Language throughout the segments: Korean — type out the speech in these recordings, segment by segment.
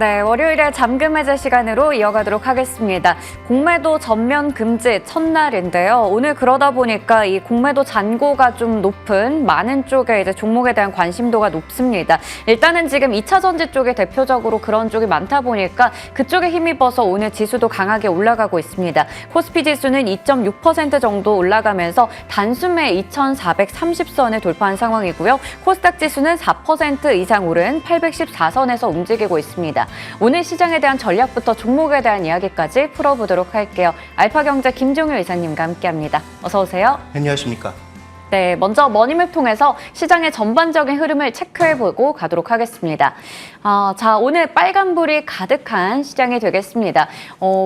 네, 월요일에 잠금 해제 시간으로 이어가도록 하겠습니다. 공매도 전면 금지 첫날인데요. 오늘 그러다 보니까 이 공매도 잔고가 좀 높은 많은 쪽에 이제 종목에 대한 관심도가 높습니다. 일단은 지금 2차 전지 쪽에 대표적으로 그런 쪽이 많다 보니까 그쪽에 힘입어서 오늘 지수도 강하게 올라가고 있습니다. 코스피 지수는 2.6% 정도 올라가면서 단숨에 2,430선을 돌파한 상황이고요. 코스닥 지수는 4% 이상 오른 814선에서 움직이고 있습니다. 오늘 시장에 대한 전략부터 종목에 대한 이야기까지 풀어보도록 할게요. 알파경제 김종효 이사님과 함께합니다. 어서 오세요. 안녕하십니까. 네, 먼저 머니맵 통해서 시장의 전반적인 흐름을 체크해보고 가도록 하겠습니다. 자, 오늘 빨간불이 가득한 시장이 되겠습니다.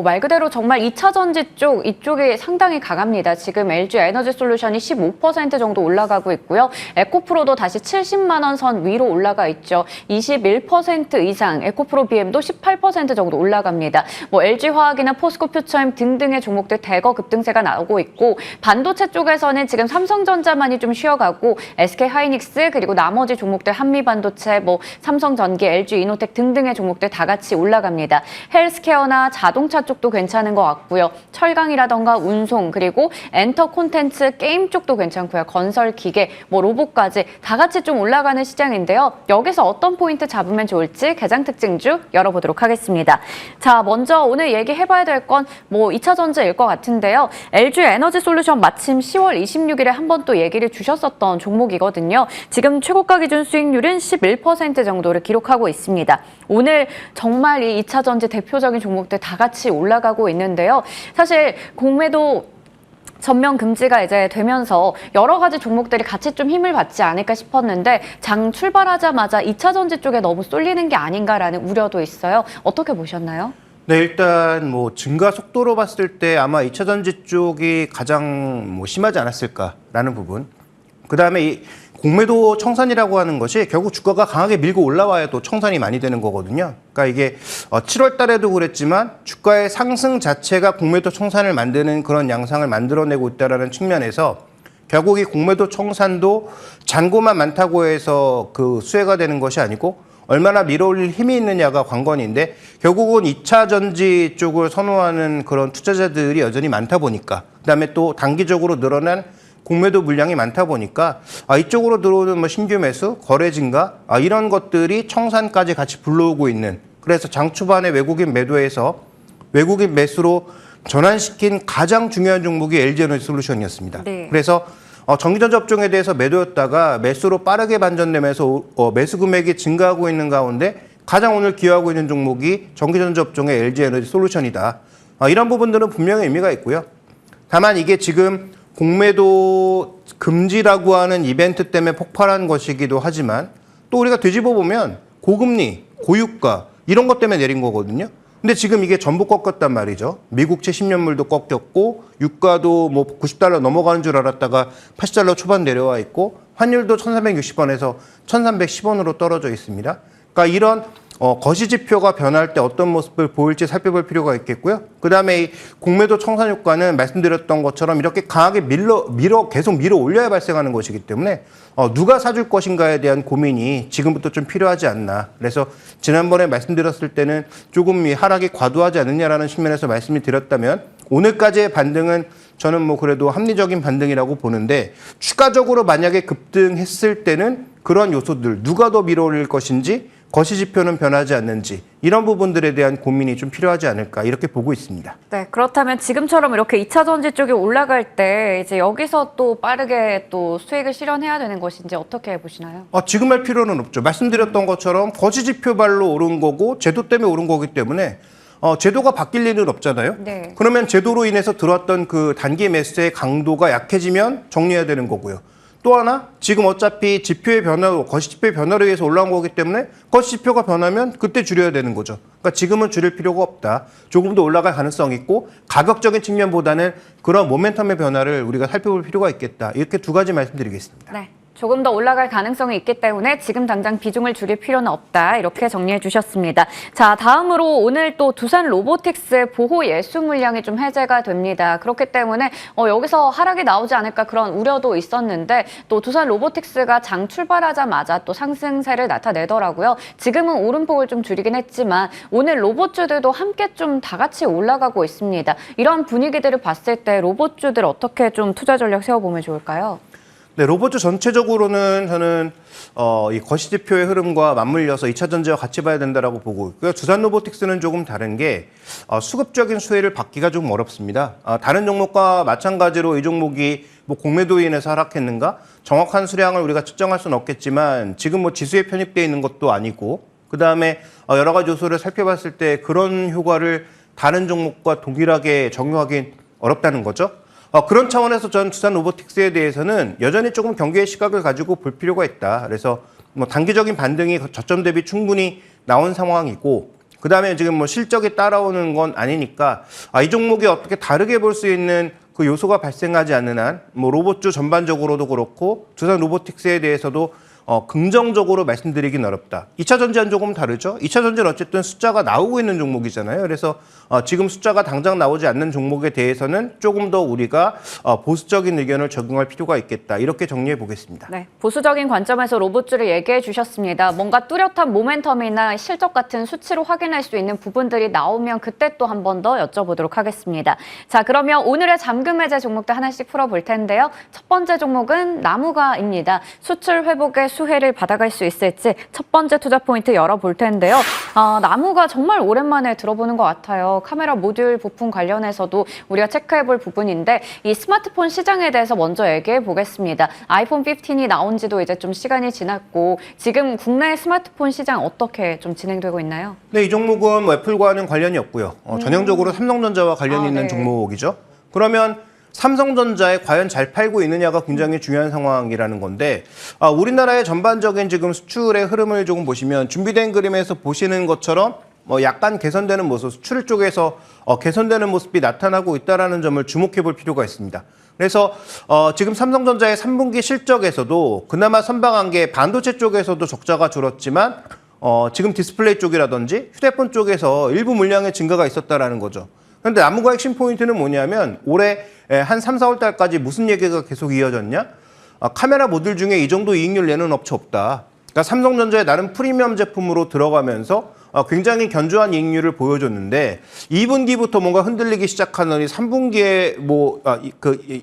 말 그대로 정말 2차 전지 쪽, 이쪽이 상당히 강합니다. 지금 LG 에너지 솔루션이 15% 정도 올라가고 있고요. 에코프로도 다시 70만 원 선 위로 올라가 있죠. 21% 이상, 에코프로 BM도 18% 정도 올라갑니다. LG화학이나 포스코 퓨처엠 등등의 종목들 대거 급등세가 나오고 있고, 반도체 쪽에서는 지금 삼성전자 만이 좀 쉬어가고 SK하이닉스 그리고 나머지 종목들 한미반도체, 삼성전기, LG이노텍 등등의 종목들 다 같이 올라갑니다. 헬스케어나 자동차 쪽도 괜찮은 것 같고요. 철강이라던가 운송 그리고 엔터 콘텐츠 게임 쪽도 괜찮고요. 건설 기계, 로봇까지 다 같이 좀 올라가는 시장인데요. 여기서 어떤 포인트 잡으면 좋을지 개장 특징주 열어보도록 하겠습니다. 자, 먼저 오늘 얘기해봐야 될 건 2차 전지일 것 같은데요. LG 에너지 솔루션 마침 10월 26일에 한 번 또 얘기를 주셨었던 종목이거든요. 지금 최고가 기준 수익률은 11% 정도를 기록하고 있습니다. 오늘 정말 이 2차 전지 대표적인 종목들 다 같이 올라가고 있는데요. 사실 공매도 전면 금지가 이제 되면서 여러 가지 종목들이 같이 좀 힘을 받지 않을까 싶었는데 장 출발하자마자 2차 전지 쪽에 너무 쏠리는 게 아닌가라는 우려도 있어요. 어떻게 보셨나요? 네, 일단 증가 속도로 봤을 때 아마 2차 전지 쪽이 가장 심하지 않았을까라는 부분. 그다음에 이 공매도 청산이라고 하는 것이 결국 주가가 강하게 밀고 올라와야 또 청산이 많이 되는 거거든요. 그러니까 이게 7월 달에도 그랬지만 주가의 상승 자체가 공매도 청산을 만드는 그런 양상을 만들어내고 있다는 측면에서 결국 이 공매도 청산도 잔고만 많다고 해서 그 수혜가 되는 것이 아니고 얼마나 밀어올릴 힘이 있느냐가 관건인데, 결국은 2차 전지 쪽을 선호하는 그런 투자자들이 여전히 많다 보니까, 그다음에 또 단기적으로 늘어난 공매도 물량이 많다 보니까 이쪽으로 들어오는 신규 매수, 거래 증가 이런 것들이 청산까지 같이 불러오고 있는, 그래서 장 초반에 외국인 매도에서 외국인 매수로 전환시킨 가장 중요한 종목이 LG에너지 솔루션이었습니다. 네. 그래서 전기전자 업종에 대해서 매도였다가 매수로 빠르게 반전되면서 매수 금액이 증가하고 있는 가운데 가장 오늘 기여하고 있는 종목이 전기전자 업종의 LG에너지 솔루션이다. 이런 부분들은 분명히 의미가 있고요. 다만 이게 지금 공매도 금지라고 하는 이벤트 때문에 폭발한 것이기도 하지만 또 우리가 뒤집어 보면 고금리, 고유가 이런 것 때문에 내린 거거든요. 근데 지금 이게 전부 꺾었단 말이죠. 미국채 10년물도 꺾였고 유가도 90달러 넘어가는 줄 알았다가 80달러 초반 내려와 있고 환율도 1,360원에서 1,310원으로 떨어져 있습니다. 그러니까 이런 거시지표가 변할 때 어떤 모습을 보일지 살펴볼 필요가 있겠고요. 그다음에 이 공매도 청산 효과는 말씀드렸던 것처럼 이렇게 강하게 계속 밀어 올려야 발생하는 것이기 때문에 누가 사줄 것인가에 대한 고민이 지금부터 좀 필요하지 않나. 그래서 지난번에 말씀드렸을 때는 조금 이 하락이 과도하지 않느냐라는 측면에서 말씀을 드렸다면 오늘까지의 반등은 저는 그래도 합리적인 반등이라고 보는데, 추가적으로 만약에 급등했을 때는 그런 요소들, 누가 더 밀어 올릴 것인지, 거시지표는 변하지 않는지, 이런 부분들에 대한 고민이 좀 필요하지 않을까 이렇게 보고 있습니다. 네, 그렇다면 지금처럼 이렇게 2차 전지 쪽에 올라갈 때 이제 여기서 또 빠르게 또 수익을 실현해야 되는 것인지 어떻게 보시나요? 지금 할 필요는 없죠. 말씀드렸던 것처럼 거시지표발로 오른 거고 제도 때문에 오른 거기 때문에 제도가 바뀔 일은 없잖아요. 네. 그러면 제도로 인해서 들어왔던 그 단기 매수의 강도가 약해지면 정리해야 되는 거고요. 또 하나, 지금 어차피 지표의 변화로, 거시지표의 변화로 의해서 올라온 거기 때문에 거시지표가 변하면 그때 줄여야 되는 거죠. 그러니까 지금은 줄일 필요가 없다. 조금 더 올라갈 가능성이 있고 가격적인 측면보다는 그런 모멘텀의 변화를 우리가 살펴볼 필요가 있겠다. 이렇게 두 가지 말씀드리겠습니다. 네. 조금 더 올라갈 가능성이 있기 때문에 지금 당장 비중을 줄일 필요는 없다. 이렇게 정리해 주셨습니다. 자, 다음으로 오늘 또 두산 로보틱스의 보호 예수 물량이 좀 해제가 됩니다. 그렇기 때문에 여기서 하락이 나오지 않을까 그런 우려도 있었는데 또 두산 로보틱스가 장 출발하자마자 또 상승세를 나타내더라고요. 지금은 오름폭을 좀 줄이긴 했지만 오늘 로봇주들도 함께 좀 다 같이 올라가고 있습니다. 이런 분위기들을 봤을 때 로봇주들 어떻게 좀 투자 전략 세워보면 좋을까요? 네, 로봇주 전체적으로는 저는 이 거시지표의 흐름과 맞물려서 2차 전지와 같이 봐야 된다라고 보고 있고요. 두산 로보틱스는 조금 다른 게 수급적인 수혜를 받기가 좀 어렵습니다. 다른 종목과 마찬가지로 이 종목이 뭐 공매도로 인해서 하락했는가? 정확한 수량을 우리가 측정할 수는 없겠지만 지금 뭐 지수에 편입되어 있는 것도 아니고 그다음에 여러 가지 요소를 살펴봤을 때 그런 효과를 다른 종목과 동일하게 적용하기 어렵다는 거죠. 그런 차원에서 전 두산 로보틱스에 대해서는 여전히 조금 경계의 시각을 가지고 볼 필요가 있다. 그래서 뭐 단기적인 반등이 저점 대비 충분히 나온 상황이고 그다음에 지금 뭐 실적이 따라오는 건 아니니까 이 종목이 어떻게 다르게 볼 수 있는 그 요소가 발생하지 않는 한 뭐 로봇주 전반적으로도 그렇고 두산 로보틱스에 대해서도 긍정적으로 말씀드리긴 어렵다. 2차 전지와는 조금 다르죠. 2차 전지는 어쨌든 숫자가 나오고 있는 종목이잖아요. 그래서 지금 숫자가 당장 나오지 않는 종목에 대해서는 조금 더 우리가 보수적인 의견을 적용할 필요가 있겠다. 이렇게 정리해 보겠습니다. 네, 보수적인 관점에서 로봇주를 얘기해 주셨습니다. 뭔가 뚜렷한 모멘텀이나 실적 같은 수치로 확인할 수 있는 부분들이 나오면 그때 또 한 번 더 여쭤보도록 하겠습니다. 자, 그러면 오늘의 잠금 해제 종목들 하나씩 풀어볼 텐데요. 첫 번째 종목은 나무가입니다. 수출 회복에 수혜를 받아갈 수 있을지 첫 번째 투자 포인트 열어볼 텐데요. 나무가 정말 오랜만에 들어보는 것 같아요. 카메라 모듈 부품 관련해서도 우리가 체크해볼 부분인데 이 스마트폰 시장에 대해서 먼저 얘기해 보겠습니다. 아이폰 15이 나온 지도 이제 좀 시간이 지났고 지금 국내 스마트폰 시장 어떻게 좀 진행되고 있나요? 네, 이 종목은 뭐 애플과는 관련이 없고요. 전형적으로 삼성전자와 관련이 있는 네. 종목이죠. 그러면 삼성전자에 과연 잘 팔고 있느냐가 굉장히 중요한 상황이라는 건데 우리나라의 전반적인 지금 수출의 흐름을 조금 보시면 준비된 그림에서 보시는 것처럼 약간 개선되는 모습, 수출 쪽에서 개선되는 모습이 나타나고 있다는 점을 주목해 볼 필요가 있습니다. 그래서 지금 삼성전자의 3분기 실적에서도 그나마 선방한 게 반도체 쪽에서도 적자가 줄었지만 지금 디스플레이 쪽이라든지 휴대폰 쪽에서 일부 물량의 증가가 있었다라는 거죠. 그런데 나무가 핵심 포인트는 뭐냐면 올해 한 3, 4월 달까지 무슨 얘기가 계속 이어졌냐? 카메라 모듈 중에 이 정도 이익률 내는 업체 없다. 그러니까 삼성전자의 나름 프리미엄 제품으로 들어가면서 굉장히 견조한 이익률을 보여줬는데 2분기부터 뭔가 흔들리기 시작하더니 3분기에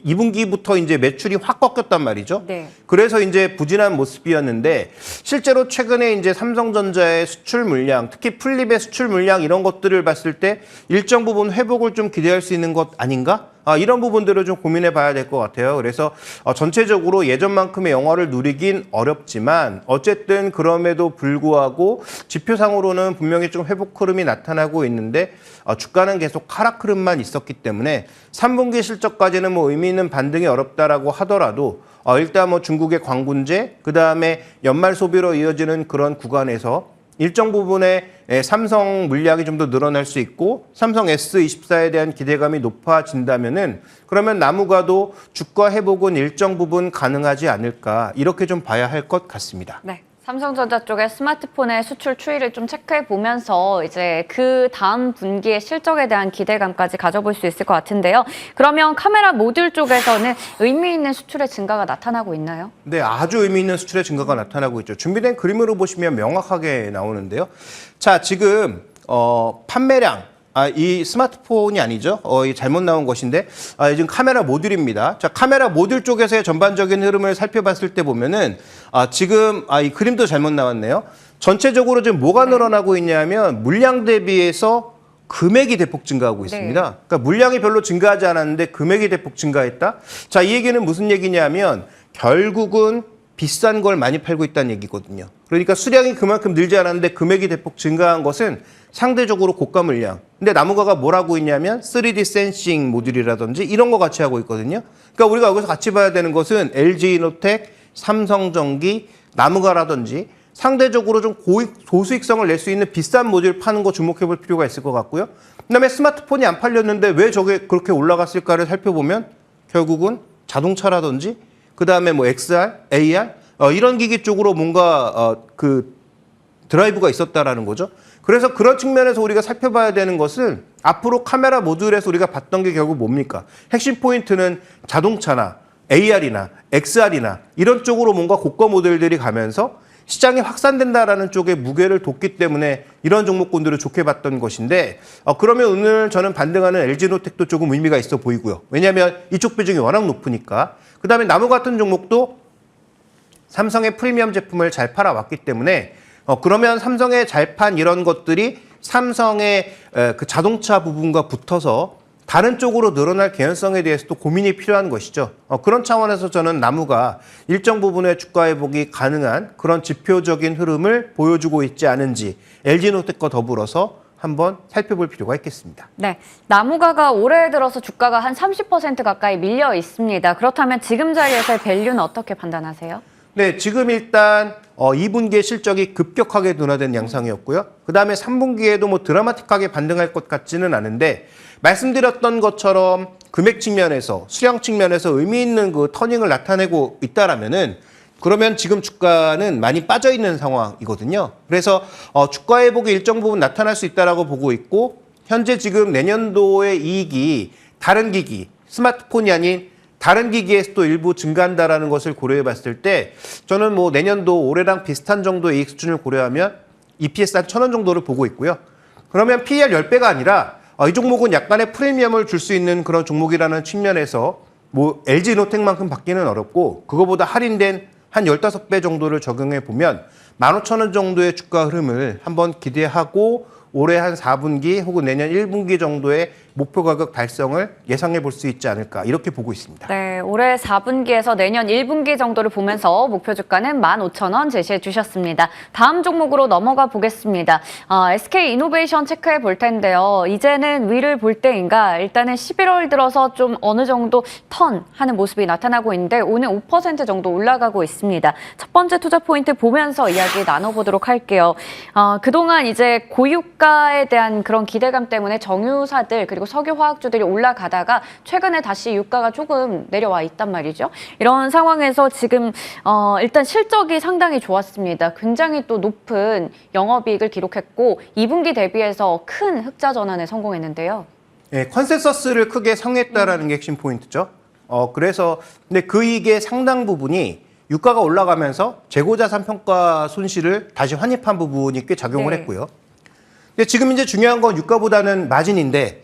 2분기부터 이제 매출이 확 꺾였단 말이죠. 네. 그래서 이제 부진한 모습이었는데 실제로 최근에 이제 삼성전자의 수출 물량, 특히 플립의 수출 물량 이런 것들을 봤을 때 일정 부분 회복을 좀 기대할 수 있는 것 아닌가? 이런 부분들을 좀 고민해 봐야 될 것 같아요. 그래서 전체적으로 예전만큼의 영화를 누리긴 어렵지만 어쨌든 그럼에도 불구하고 지표상으로는 분명히 좀 회복 흐름이 나타나고 있는데 주가는 계속 하락 흐름만 있었기 때문에 3분기 실적까지는 뭐 의미 있는 반등이 어렵다라고 하더라도 일단 뭐 중국의 광군제, 그다음에 연말 소비로 이어지는 그런 구간에서 일정 부분의 삼성 물량이 좀 더 늘어날 수 있고 삼성 S24에 대한 기대감이 높아진다면은 그러면 나무가도 주가 회복은 일정 부분 가능하지 않을까 이렇게 좀 봐야 할 것 같습니다. 네. 삼성전자 쪽의 스마트폰의 수출 추이를 좀 체크해 보면서 이제 그 다음 분기의 실적에 대한 기대감까지 가져볼 수 있을 것 같은데요. 그러면 카메라 모듈 쪽에서는 의미 있는 수출의 증가가 나타나고 있나요? 네, 아주 의미 있는 수출의 증가가 나타나고 있죠. 준비된 그림으로 보시면 명확하게 나오는데요. 자, 지금 판매량. 이 스마트폰이 아니죠. 이 잘못 나온 것인데 지금 카메라 모듈입니다. 자, 카메라 모듈 쪽에서의 전반적인 흐름을 살펴봤을 때 보면은 지금 이 그림도 잘못 나왔네요. 전체적으로 지금 뭐가 늘어나고 있냐면 물량 대비해서 금액이 대폭 증가하고 있습니다. 네. 그러니까 물량이 별로 증가하지 않았는데 금액이 대폭 증가했다. 자, 이 얘기는 무슨 얘기냐면 결국은 비싼 걸 많이 팔고 있다는 얘기거든요. 그러니까 수량이 그만큼 늘지 않았는데 금액이 대폭 증가한 것은 상대적으로 고가 물량. 근데 나무가가 뭘 하고 있냐면 3D 센싱 모듈이라든지 이런 거 같이 하고 있거든요. 그러니까 우리가 여기서 같이 봐야 되는 것은 LG이노텍, 삼성전기, 나무가라든지 상대적으로 좀 고수익성을 낼 수 있는 비싼 모듈 파는 거 주목해 볼 필요가 있을 것 같고요. 그다음에 스마트폰이 안 팔렸는데 왜 저게 그렇게 올라갔을까를 살펴보면 결국은 자동차라든지 그다음에 뭐 XR, AR 이런 기기 쪽으로 뭔가 그 드라이브가 있었다라는 거죠. 그래서 그런 측면에서 우리가 살펴봐야 되는 것은 앞으로 카메라 모듈에서 우리가 봤던 게 결국 뭡니까? 핵심 포인트는 자동차나 AR이나 XR이나 이런 쪽으로 뭔가 고가 모델들이 가면서 시장이 확산된다라는 쪽에 무게를 뒀기 때문에 이런 종목군들을 좋게 봤던 것인데 그러면 오늘 저는 반등하는 LG노텍도 조금 의미가 있어 보이고요. 왜냐하면 이쪽 비중이 워낙 높으니까. 그다음에 나무 같은 종목도 삼성의 프리미엄 제품을 잘 팔아왔기 때문에 그러면 삼성의 잘 판 이런 것들이 삼성의 그 자동차 부분과 붙어서 다른 쪽으로 늘어날 개연성에 대해서도 고민이 필요한 것이죠. 그런 차원에서 저는 나무가 일정 부분의 주가 회복이 가능한 그런 지표적인 흐름을 보여주고 있지 않은지 LG노텍과 더불어서 한번 살펴볼 필요가 있겠습니다. 네, 나무가가 올해 들어서 주가가 한 30% 가까이 밀려 있습니다. 그렇다면 지금 자리에서의 밸류는 어떻게 판단하세요? 네, 지금 일단 2분기에 실적이 급격하게 둔화된 양상이었고요. 그다음에 3분기에도 뭐 드라마틱하게 반등할 것 같지는 않은데 말씀드렸던 것처럼 금액 측면에서 수량 측면에서 의미 있는 그 터닝을 나타내고 있다라면은 그러면 지금 주가는 많이 빠져 있는 상황이거든요. 그래서 주가 회복이 일정 부분 나타날 수 있다라고 보고 있고 현재 지금 내년도의 이익이 다른 기기, 스마트폰이 아닌 다른 기기에서도 일부 증가한다라는 것을 고려해 봤을 때 저는 뭐 내년도 올해랑 비슷한 정도의 이익 수준을 고려하면 EPS 한 1,000원 정도를 보고 있고요. 그러면 PER 10배가 아니라 이 종목은 약간의 프리미엄을 줄 수 있는 그런 종목이라는 측면에서 뭐 LG노텍만큼 받기는 어렵고 그거보다 할인된 한 15배 정도를 적용해 보면 15,000원 정도의 주가 흐름을 한번 기대하고 올해 한 4분기 혹은 내년 1분기 정도의 목표 가격 달성을 예상해 볼 수 있지 않을까 이렇게 보고 있습니다. 네, 올해 4분기에서 내년 1분기 정도를 보면서 목표 주가는 15,000원 제시해 주셨습니다. 다음 종목으로 넘어가 보겠습니다. SK이노베이션 체크해 볼 텐데요. 이제는 위를 볼 때인가 일단은 11월 들어서 좀 어느 정도 턴하는 모습이 나타나고 있는데 오늘 5% 정도 올라가고 있습니다. 첫 번째 투자 포인트 보면서 이야기 나눠보도록 할게요. 그동안 이제 고유가에 대한 그런 기대감 때문에 정유사들 그리고 석유화학주들이 올라가다가 최근에 다시 유가가 조금 내려와 있단 말이죠. 이런 상황에서 지금 일단 실적이 상당히 좋았습니다. 굉장히 또 높은 영업이익을 기록했고 2분기 대비해서 큰 흑자 전환에 성공했는데요. 네, 컨센서스를 크게 상회했다라는 게 핵심 포인트죠. 그래서 근데 그 이익의 상당 부분이 유가가 올라가면서 재고자산 평가 손실을 다시 환입한 부분이 꽤 작용을 했고요. 근데 지금 이제 중요한 건 유가보다는 마진인데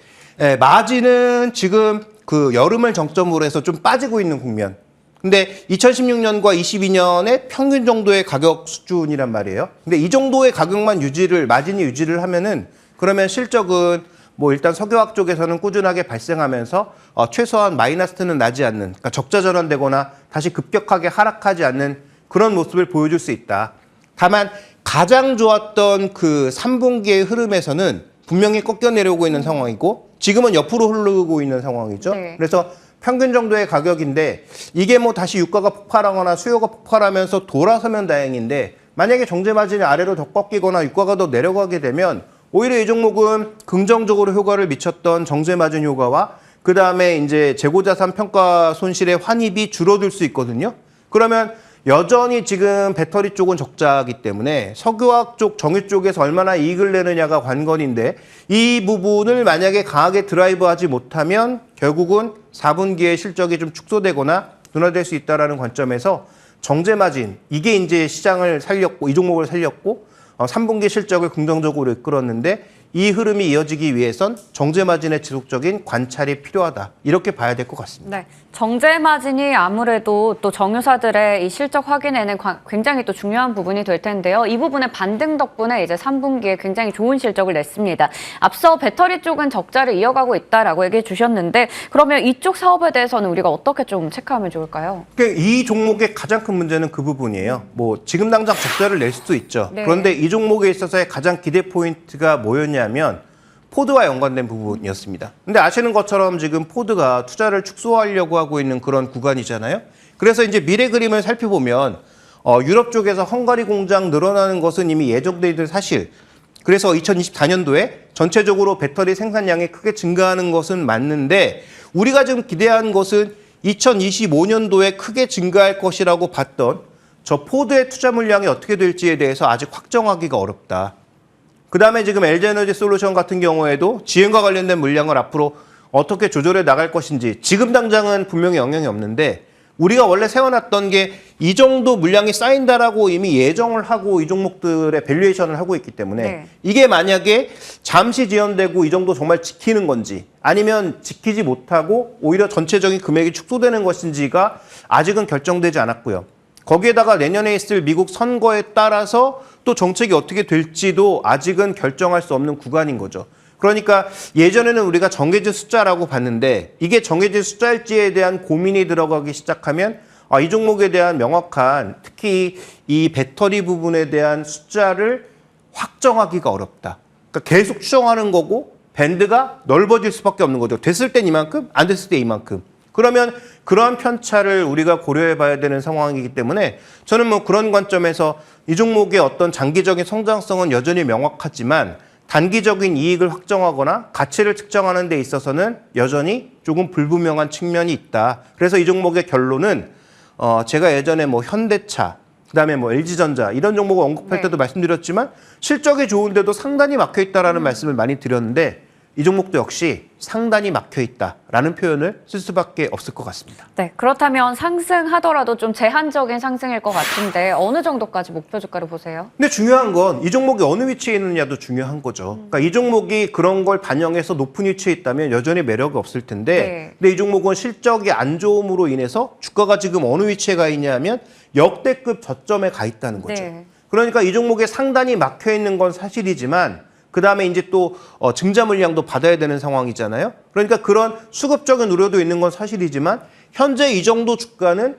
마진은 지금 그 여름을 정점으로 해서 좀 빠지고 있는 국면. 근데 2016년과 22년의 평균 정도의 가격 수준이란 말이에요. 근데 이 정도의 가격만 마진이 유지를 하면은 그러면 실적은 뭐 일단 석유화학 쪽에서는 꾸준하게 발생하면서 최소한 마이너스는 나지 않는, 그러니까 적자 전환되거나 다시 급격하게 하락하지 않는 그런 모습을 보여줄 수 있다. 다만 가장 좋았던 그 3분기의 흐름에서는 분명히 꺾여 내려오고 있는 상황이고 지금은 옆으로 흐르고 있는 상황이죠. 네. 그래서 평균 정도의 가격인데 이게 뭐 다시 유가가 폭발하거나 수요가 폭발하면서 돌아서면 다행인데 만약에 정제 마진이 아래로 더 꺾이거나 유가가 더 내려가게 되면 오히려 이 종목은 긍정적으로 효과를 미쳤던 정제 마진 효과와 그 다음에 이제 재고자산 평가 손실의 환입이 줄어들 수 있거든요. 그러면 여전히 지금 배터리 쪽은 적자이기 때문에 석유화학 쪽, 정유 쪽에서 얼마나 이익을 내느냐가 관건인데 이 부분을 만약에 강하게 드라이브하지 못하면 결국은 4분기에 실적이 좀 축소되거나 둔화될 수 있다는 관점에서 정제 마진, 이게 이제 시장을 살렸고 이 종목을 살렸고 3분기 실적을 긍정적으로 이끌었는데 이 흐름이 이어지기 위해선 정제 마진의 지속적인 관찰이 필요하다. 이렇게 봐야 될 것 같습니다. 네, 정제 마진이 아무래도 또 정유사들의 이 실적 확인에는 굉장히 또 중요한 부분이 될 텐데요. 이 부분의 반등 덕분에 이제 3분기에 굉장히 좋은 실적을 냈습니다. 앞서 배터리 쪽은 적자를 이어가고 있다라고 얘기해 주셨는데 그러면 이쪽 사업에 대해서는 우리가 어떻게 좀 체크하면 좋을까요? 이 종목의 가장 큰 문제는 그 부분이에요. 뭐 지금 당장 적자를 낼 수도 있죠. 네. 그런데 이 종목에 있어서의 가장 기대 포인트가 뭐였냐면 포드와 연관된 부분이었습니다. 근데 아시는 것처럼 지금 포드가 투자를 축소하려고 하고 있는 그런 구간이잖아요. 그래서 이제 미래 그림을 살펴보면 유럽 쪽에서 헝가리 공장 늘어나는 것은 이미 예정돼 있는 사실. 그래서 2024년도에 전체적으로 배터리 생산량이 크게 증가하는 것은 맞는데 우리가 지금 기대한 것은 2025년도에 크게 증가할 것이라고 봤던 저 포드의 투자 물량이 어떻게 될지에 대해서 아직 확정하기가 어렵다. 그다음에 지금 LG에너지 솔루션 같은 경우에도 지연과 관련된 물량을 앞으로 어떻게 조절해 나갈 것인지 지금 당장은 분명히 영향이 없는데 우리가 원래 세워놨던 게 이 정도 물량이 쌓인다라고 이미 예정을 하고 이 종목들의 밸류에이션을 하고 있기 때문에 네. 이게 만약에 잠시 지연되고 이 정도 정말 지키는 건지 아니면 지키지 못하고 오히려 전체적인 금액이 축소되는 것인지가 아직은 결정되지 않았고요. 거기에다가 내년에 있을 미국 선거에 따라서 또 정책이 어떻게 될지도 아직은 결정할 수 없는 구간인 거죠. 그러니까 예전에는 우리가 정해진 숫자라고 봤는데 이게 정해진 숫자일지에 대한 고민이 들어가기 시작하면 이 종목에 대한 명확한 특히 이 배터리 부분에 대한 숫자를 확정하기가 어렵다. 그러니까 계속 추정하는 거고 밴드가 넓어질 수밖에 없는 거죠. 됐을 땐 이만큼, 안 됐을 때 이만큼. 그러면 그러한 편차를 우리가 고려해 봐야 되는 상황이기 때문에 저는 뭐 그런 관점에서 이 종목의 어떤 장기적인 성장성은 여전히 명확하지만 단기적인 이익을 확정하거나 가치를 측정하는 데 있어서는 여전히 조금 불분명한 측면이 있다. 그래서 이 종목의 결론은 제가 예전에 뭐 현대차, 그다음에 뭐 LG전자 이런 종목을 언급할 때도 말씀드렸지만 실적이 좋은데도 상단이 막혀 있다라는 말씀을 많이 드렸는데 이 종목도 역시 상단이 막혀 있다라는 표현을 쓸 수밖에 없을 것 같습니다. 네, 그렇다면 상승하더라도 좀 제한적인 상승일 것 같은데 어느 정도까지 목표 주가를 보세요? 근데 중요한 건 이 종목이 어느 위치에 있느냐도 중요한 거죠. 그러니까 이 종목이 그런 걸 반영해서 높은 위치에 있다면 여전히 매력이 없을 텐데 네. 근데 이 종목은 실적이 안 좋음으로 인해서 주가가 지금 어느 위치에 가 있냐면 역대급 저점에 가 있다는 거죠. 네. 그러니까 이 종목의 상단이 막혀 있는 건 사실이지만 그다음에 이제 또 증자 물량도 받아야 되는 상황이잖아요. 그러니까 그런 수급적인 우려도 있는 건 사실이지만 현재 이 정도 주가는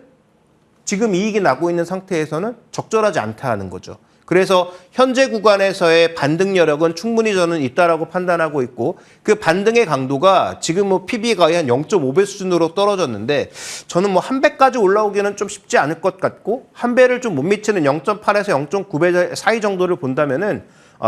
지금 이익이 나고 있는 상태에서는 적절하지 않다는 거죠. 그래서 현재 구간에서의 반등 여력은 충분히 저는 있다라고 판단하고 있고 그 반등의 강도가 지금 뭐 PB가 거의 한 0.5배 수준으로 떨어졌는데 저는 뭐 한 배까지 올라오기는 좀 쉽지 않을 것 같고 한 배를 좀 못 미치는 0.8에서 0.9배 사이 정도를 본다면은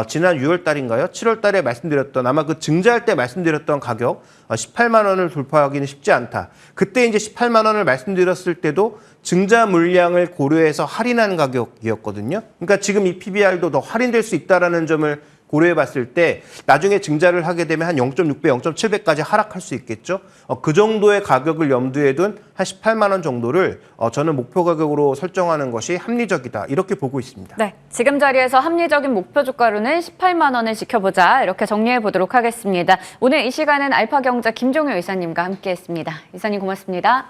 지난 6월 달인가요? 7월 달에 말씀드렸던 아마 그 증자할 때 말씀드렸던 가격 18만 원을 돌파하기는 쉽지 않다. 그때 이제 18만 원을 말씀드렸을 때도 증자 물량을 고려해서 할인한 가격이었거든요. 그러니까 지금 이 PBR도 더 할인될 수 있다라는 점을 고려해 봤을 때 나중에 증자를 하게 되면 한 0.6배, 0.7배까지 하락할 수 있겠죠. 그 정도의 가격을 염두에 둔 한 18만 원 정도를 저는 목표 가격으로 설정하는 것이 합리적이다. 이렇게 보고 있습니다. 네, 지금 자리에서 합리적인 목표 주가로는 18만 원을 지켜보자 이렇게 정리해 보도록 하겠습니다. 오늘 이 시간은 알파경제 김종효 이사님과 함께했습니다. 이사님 고맙습니다.